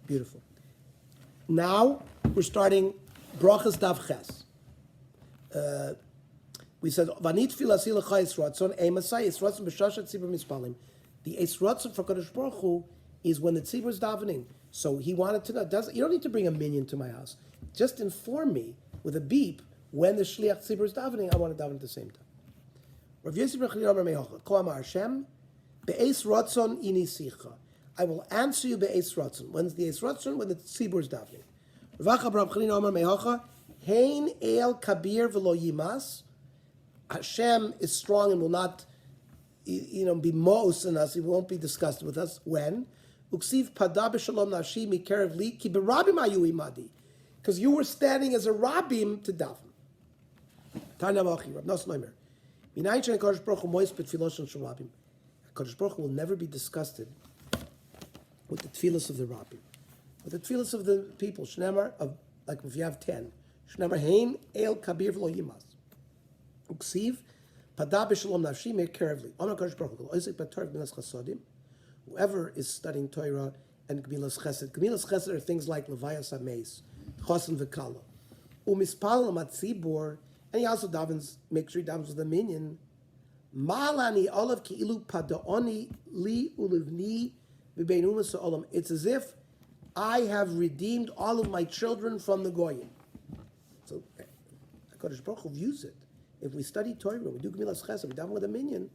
Beautiful. Now we're starting Brachos Daf Ches. We said Vanit Filasi Lecha Yisratzon Emasai Yisratzon B'Shashat Tzibur Mispalim. The Yisratzon for Kadosh Baruch Hu is when the tzibur is davening. So he wanted to know. You don't need to bring a minion to my house. Just inform me with a beep when the shliach tzibur is davening. I want to daven at the same time. Rav Yosef ben Chanina Omer Me'ocha Ko Amar Hashem Be'eis Ratzon Ini Sicha. I will answer you be'eis Ratzon. When's the eis Ratzon? When the tzibur is davening. Rav Chanina Omer Me'ocha Hein El Kabir V'Lo Yimas. Hashem is strong and will not, be most in us. He won't be disgusted with us. When? Uksiv pada b'shalom nashi mikerev li ki berabim ayu imadi. Because you were standing as a rabbim to daven. Tanya Machi, Rav Nosson Omer. Minayin she'en Kadosh Baruch Hu mois b'tfilos shel rabbim. Kadosh Baruch Hu will never be disgusted with the tfilos of the rabbim. With the tfilos of the people. Shneimar, like if you have 10. Shneimar hein el kabir v'lo yimas. Uksiv pada b'shalom nashi mikerev li. Omer Kadosh Baruch Hu oisik b'torah b'nas chasodim. Whoever is studying Torah and Gemilas Chesed are things like Levayas HaMeis, Chosin V'Kala. Umispal Matzibor, and he also davens, make sure he davens with a minion. Malani Olav Ki'ilu Padaoni Li Ulivni V'Bein Umas Olam. It's as if I have redeemed all of my children from the Goyim. So, HaKadosh Baruch Hu views it. If we study Torah, we do Gemilas Chesed, we daven with a minion,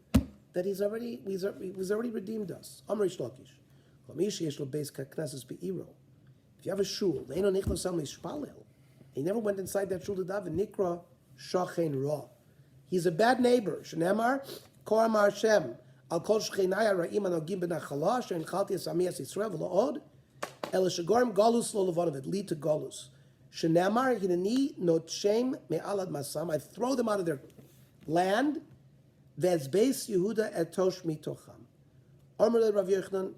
that he's already redeemed us. Amr Reish Lakish. If you have a shul, he never went inside that shul to daven. Nikra shachen ra. He's a bad neighbor. Shneimar Kor Amar Hashem Al Kol Shechenai Ra'im Anogim B'Nachala She'en Chalti Esamias Yisrael V'La'od El Shegorem Galus Lo Levanav, lead to Galus. Shneimar Hineni Not Shem Me'alad Masam. I throw them out of their land. That's base Yehuda etosh mitocham. Amar Rav Yochanan,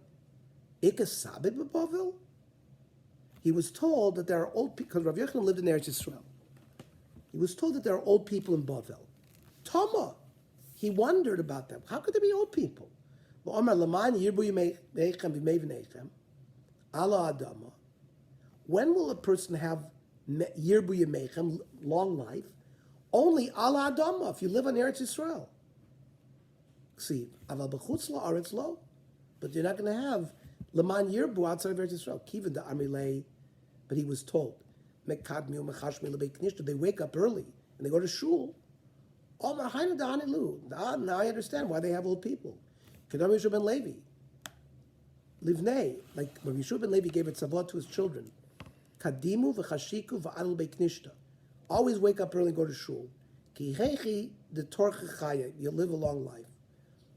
Ikasabed b'Bavel. He was told that there are old people, because Rav Yochanan lived in Eretz Yisrael. He was told that there are old people in Bavel. Tama, he wondered about them. How could there be old people? Amar Laman Yirbu Yimeichem V'Meivinechem Ala Adama. When will a person have Yirbu Yimeichem, long life? Only Ala Adama, if you live on Eretz Yisrael. See, aval b'chutz la'aretz lo, but you're not going to have leman yirbu outside of Eretz Yisrael. Kiven da amrilei, but he was told mekadmiu mechashmi lebei knishta. They wake up early and they go to shul. Omar hayna da hanilu. Now I understand why they have old people. Kedam Yeshua ben Levi, livnei, like when Yeshua ben Levi gave a tzavot to his children. Kadimu v'chashiku v'adul bei knishta. Always wake up early and go to shul. Ki hechi the torcha chaya. You live a long life.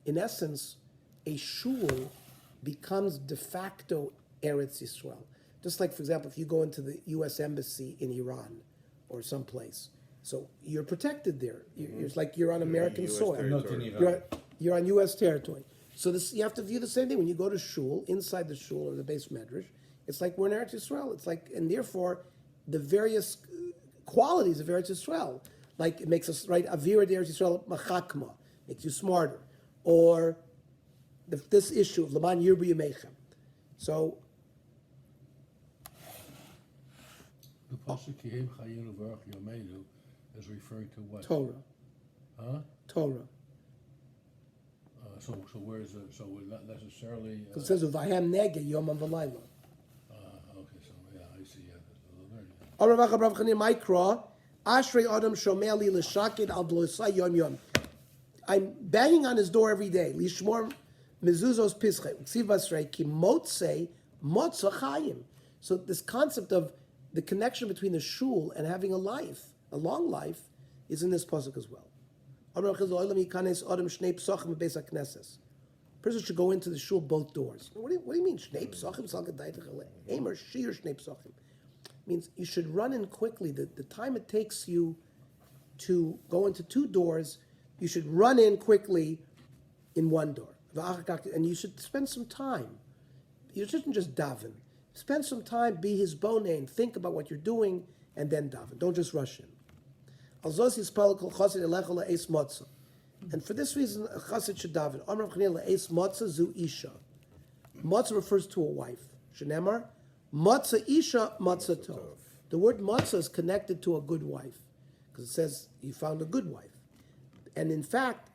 In essence, a shul becomes de facto Eretz Yisrael. Just like, for example, if you go into the U.S. Embassy in Iran or someplace, so you're protected there. It's like you're on American soil. You're on U.S. territory. So you have to view the same thing. When you go to shul, inside the shul or the base medrash, it's like we're in Eretz Yisrael. It's like, and therefore, the various qualities of Eretz Yisrael, like it makes us, right, Avira de Eretz Yisrael, machakma, makes you smarter. Or this issue of Laman Yirbu Yimeichem. So, the pasuk Kihim Chayinu V'Arach Yomeinu is referring to what? Torah. Huh? Torah. So where is it? So we're not necessarily. It says Vahem Nege Yomam V'Layla. Okay, so yeah, I see. Yeah, Arav Rav Chanina Mikra Ashrei Adam Shomei Li L'Shakid Al Blosai Yom Yom. I'm banging on his door every day. Lishmor mezuzos pische. Ksiv basrei ki motzei motza chayim. So this concept of the connection between the shul and having a life, a long life, is in this pasuk as well. Person should go into the shul both doors. What do you mean shnei psachim? Aimer shir shnei psachim means you should run in quickly. The time it takes you to go into two doors, you should run in quickly in one door. And you should spend some time. You shouldn't just daven. Spend some time, be his bonain, think about what you're doing, and then daven. Don't just rush in. And for this reason, a chassid should daven. Matzah refers to a wife. Shenemar, Matzah isha, matzah tov. The word matzah is connected to a good wife, because it says you found a good wife. And in fact,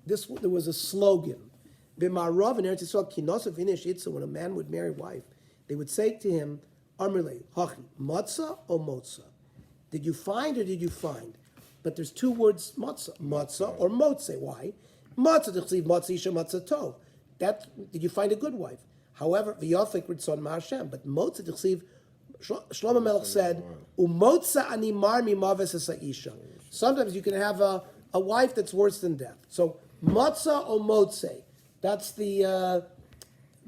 there was a slogan. B'ma'arav in Eretz Yisrael, kinosav inish itza, when a man would marry a wife, they would say to him, Amrle, hachi, matzah or motza? Did you find or did you find? But there's two words, matzah or motze. Why? Matzah t'chsiv matzah isha matzah tov. Did you find a good wife? However, v'yafik ritzon ma'ashem. But matzah t'chsiv, Shlomo Melech said, umotza ani mar mimaves isha. Sometimes you can have a wife that's worse than death. So matzah or motze, that's the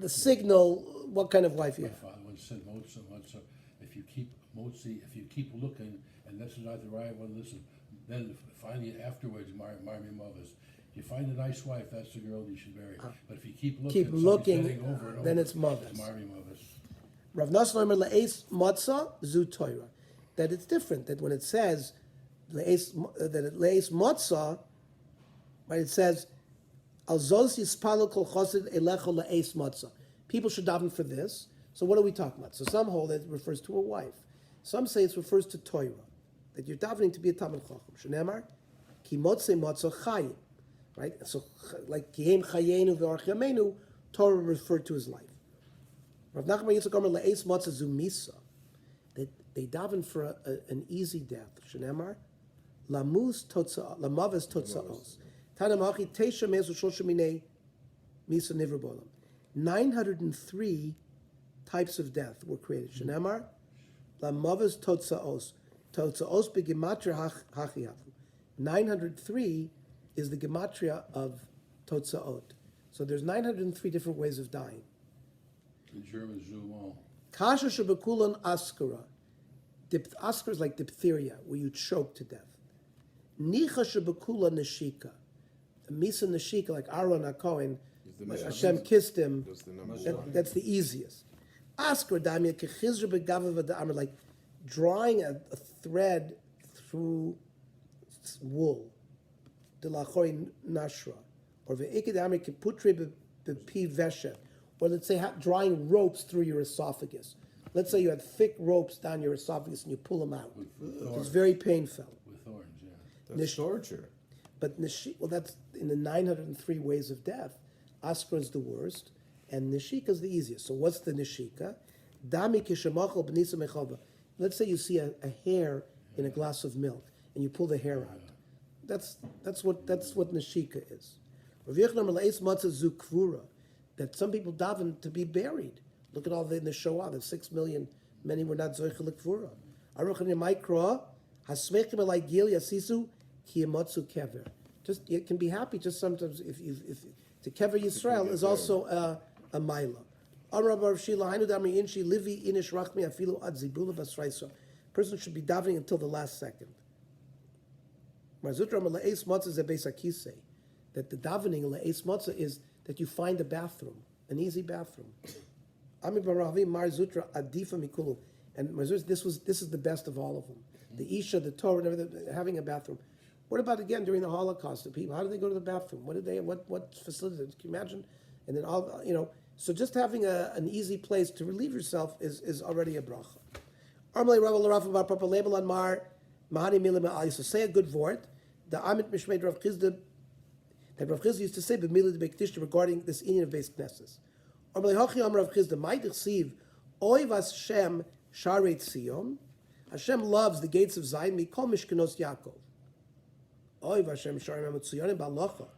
signal. What kind of wife you have? My father once said, Motza, if you keep Motzi, if you keep looking, and this is not the right one, listen, then finally afterwards, marry mothers. If you find a nice wife, that's the girl you should marry. But if you keep looking over and then over, it's mothers. marry mothers. Rav Nosson Omer le'es matzah zu Torah. That it's different. That when it says le'es matzah, right? It says al zos yispalu kol chosid elecha le'es matzah. People should daven for this. So what are we talking about? So some hold that it refers to a wife. Some say it refers to Torah, that you're davening to be a Talmid Chacham. Shneimar, ki motzei matzah chayim, right? So like kihem chayenu v'orach yameinu, Torah referred to his life. Rav Nachman Yitzchak Omer le'es matzah zu misa, that they daven for an easy death. Shneimar, lamavas totzaos. Tanam hachi teisha me'ezu shosha minei misa nivra bolam. 903 types of death were created. Shenemar, lamavas totzaos. Totzaos begematria hachiavu. 903 is the gematria of totzaot. So there's 903 different ways of dying. The Germans do them all. Kasha shebekulan askara. Askara is like diphtheria, where you choke to death. Nicha shebekula neshika. Misa neshika, like Aaron HaKohen, Hashem kissed him. That's the easiest. Askar damya kechizra begavav v'da'amr, like drawing a thread through wool. Delachori nashra, or ve'ikadamr keputri bepi veshet, or let's say drawing ropes through your esophagus. Let's say you had thick ropes down your esophagus and you pull them out. It's very painful. With thorns, yeah. That's torture. But that's in the 903 ways of death. Askra is the worst, and Nishika is the easiest. So what's the Nishika? Dami kishamachal b'nisa mechava. Let's say you see a hair in a glass of milk, and you pull the hair out. That's what Nishika is. Rav Yochanan le'es matzah zu kvura, that some people daven to be buried. Look at all in the Shoah, the 6 million, many were not zoicha l'kvura. Aruch Maikra hasmechim elai gil yasisu ki yemotzu kever. Just you can be happy just sometimes if to kever Yisrael is also a maila. Person should be davening until the last second. That the davening le'es matzah is that you find a bathroom, an easy bathroom. And this is the best of all of them. The Isha, the Torah, and everything, having a bathroom. What about again during the Holocaust? The people, how did they go to the bathroom? What facilities? Can you imagine? And then so just having an easy place to relieve yourself is already a bracha. So say a good word. The Amit Mishmeid Rav Chizda, that Rav Chizda used to say b'milah b'kdishta regarding this Indian of Beis Knesses. Rav Chizda might receive Oiv Hashem Sharei Tzion. Hashem loves the gates of Zion. Mikol Mishkenos Yaakov. Oiv Hashem Sharei Tzion b'Halacha.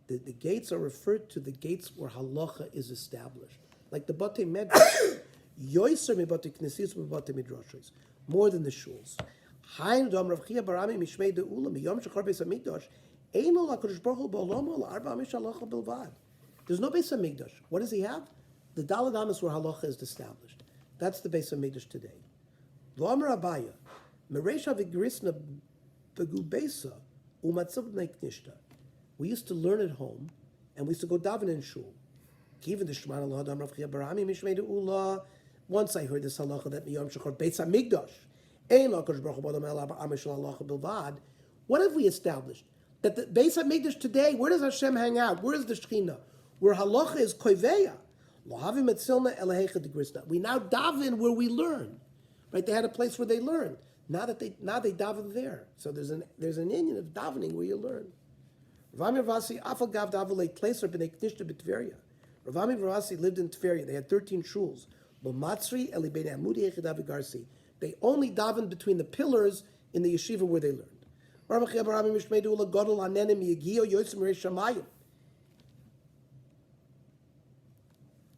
The gates are referred to the gates where halacha is established, like the Batei Medrash. Yoiser mi Batei Knesses mi Batei Midrashos, more than the shuls. Hainu dam Rav Chia Barami Mishmei Deula miyom shechar Beis Hamikdash eino laKadosh Baruch Hu ba'olamo la'arba amish halacha bilvad. There's no Beis Hamikdash. What does he have? The Daled Amos where halacha is established. That's the Beis Hamikdash today. V'amar Abaya Mereisha v'grisna begubesa umatzav b'nei knishta. We used to learn at home, and we used to go daven in shul. Even the Shema Allah Adam Rav Chia Barami Mishmei Deula. Once I heard this halacha that miyom shechar Beis Hamikdash. What have we established? That the Beis HaMikdash today, where does Hashem hang out? Where is the Shekhinah? Where halacha is koiveya. Lo havim etzilna elehecha degrisna. We now daven where we learn. Right? They had a place where they learned. Now they daven there. So there's an inyan of davening where you learn. Rav Ami Ravasi afal gav davelei tleiser b'nei knishta b'Tveria. Rav Ami Ravasi lived in Tveria. They had 13 shuls. L'matzri eli b'nei amudi echad avigarsi. They only davened between the pillars in the yeshiva where they learned.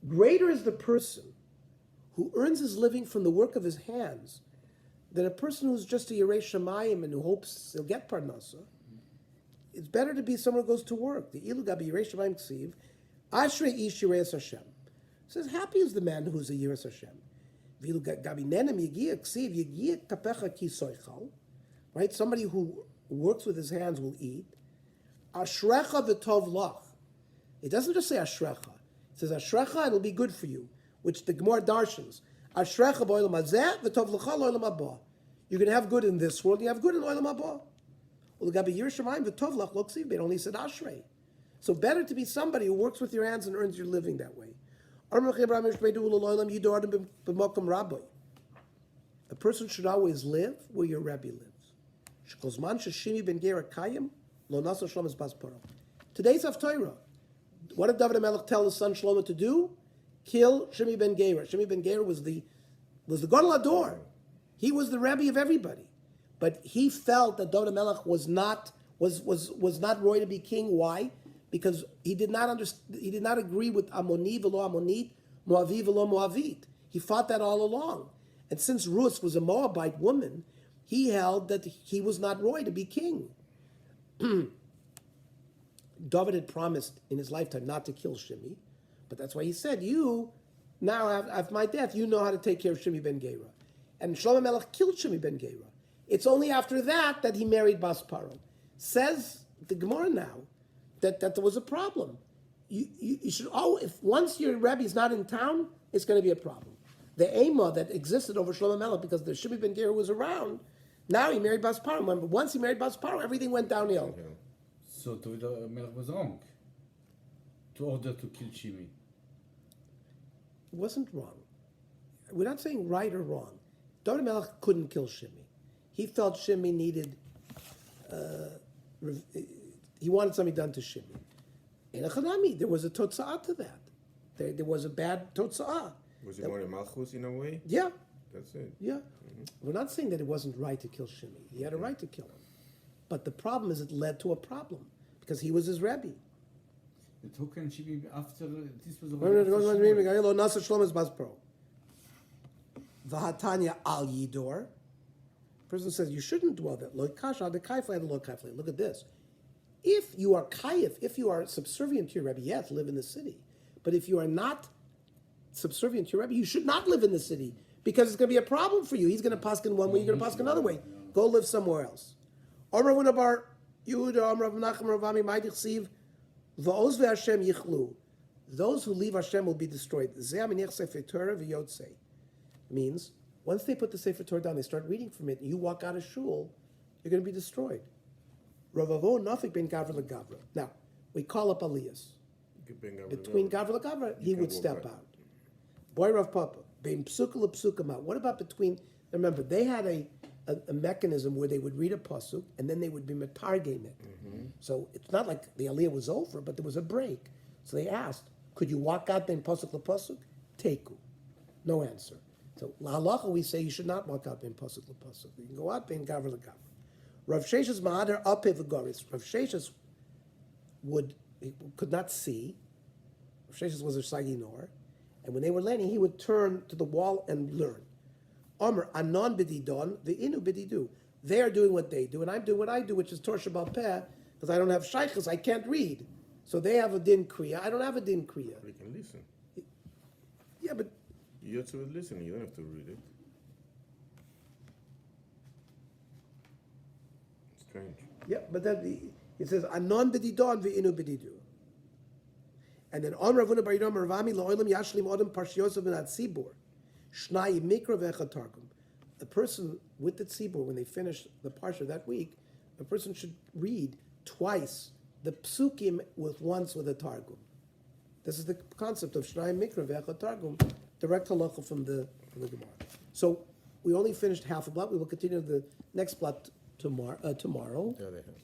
Greater is the person who earns his living from the work of his hands than a person who's just a Yerei Shamayim and who hopes he'll get Parnasa. It's better to be someone who goes to work. The Ilu Gabi Yerei Shamayim Ksiv, Ashrei Ish Yireis Hashem. It says, happy is the man who's a Yireis Hashem. Vilu Gabi Nenem Yigia Ksiv, Yigia Kapecha Ki Soichal. Right? Somebody who works with his hands will eat. Ashrecha v'tov lach. It doesn't just say Ashrecha. It says Ashrecha, it'll be good for you, which the Gemara darshans. Ashrecha b'olam hazeh v'tov l'cha l'olam haba. You're going to have good in this world, you have good in olam haba. U'legabi yir shamayim v'tov lach lo ksiv, it only said Ashrei. So better to be somebody who works with your hands and earns your living that way. A person should always live where your Rebbe lives. Today's Haftarah. What did David HaMelech tell his son Shlomo to do? Kill Shimi ben Gera. Shimi ben Gera was the Gadol Hador. He was the Rebbe of everybody. But he felt that David HaMelech was not roy to be king. Why? Because he did not agree with Ammoni v'lo Ammonit, Moavi v'lo Moavit. He fought that all along. And since Ruth was a Moabite woman, he held that he was not roy to be king. David had promised in his lifetime not to kill Shimi, but that's why he said, you, now after my death, you know how to take care of Shimi ben Gera. And Shlomo Melech killed Shimi ben Gera. It's only after that he married Bas Paro. Says the Gemara now that there was a problem. You should always, if once your Rebbe is not in town, it's going to be a problem. The Ema that existed over Shlomo Melech because the Shimi ben Gera was around, now he married Bas Paro. Remember, once he married Bas Paro, everything went downhill. Okay. So David HaMelech was wrong to order to kill Shimi. It wasn't wrong. We're not saying right or wrong. David HaMelech couldn't kill Shimi. He felt Shimi needed, he wanted something done to Shimi. In a Chanami, there was a totza'ah to that. There was a bad totza'ah. Was it more a Malchus in a way? Yeah. That's it. Yeah. Mm-hmm. We're not saying that it wasn't right to kill Shimi. He had a right to kill him. But the problem is it led to a problem because he was his Rebbe. But how can Shimi after this was Vahatanya al Yidor. Person says you shouldn't dwell there. Look at this. If you are kayif, if you are subservient to your Rebbe, yes, live in the city. But if you are not subservient to your Rebbe, you should not live in the city because it's going to be a problem for you. He's going to paskin one way, you're going to paskin another way. Go live somewhere else. Those who leave Hashem will be destroyed. Means once they put the Sefer Torah down, they start reading from it, and you walk out of shul, you're going to be destroyed. Now, we call up Elias. Between Gavra Gavra, he would step out. Boy Rav Papa, what about between, remember, they had a mechanism where they would read a pasuk and then they would be metargem it. Mm-hmm. So it's not like the aliyah was over, but there was a break. So they asked, could you walk out ben pasuk lepasuk? Teku. No answer. So lahalacha we say you should not walk out ben pasuk lepasuk. You can go out ben gavra legavra. Rav Sheshes ma'ader ape v'goris. Rav Sheshes could not see. Rav Sheshes was a saginor, and when they were learning, he would turn to the wall and learn. Omer anon b'didon v'inu b'didu. They are doing what they do, and I'm doing what I do, which is Torah Shabbat Peh, because I don't have shaykhs, I can't read. So they have a din kriya. I don't have a din kriya. We can listen. Yeah, but You have to listen. You don't have to read it. Strange. yeah, but then it says anon b'didon v'inu b'didu. And then on Ravuna Bar Yidom Ravami la'olam yashlim odem parshiyosav v'nat tzibur. Shnai mikra v'echad targum. The person with the tzibur, when they finish the parsha that week, the person should read twice the psukim with once with a targum. This is the concept of Shnayim Mikra Ve'echad Targum, direct halacha from the Gemara. So we only finished half a blot. We will continue the next blot tomorrow. The other half.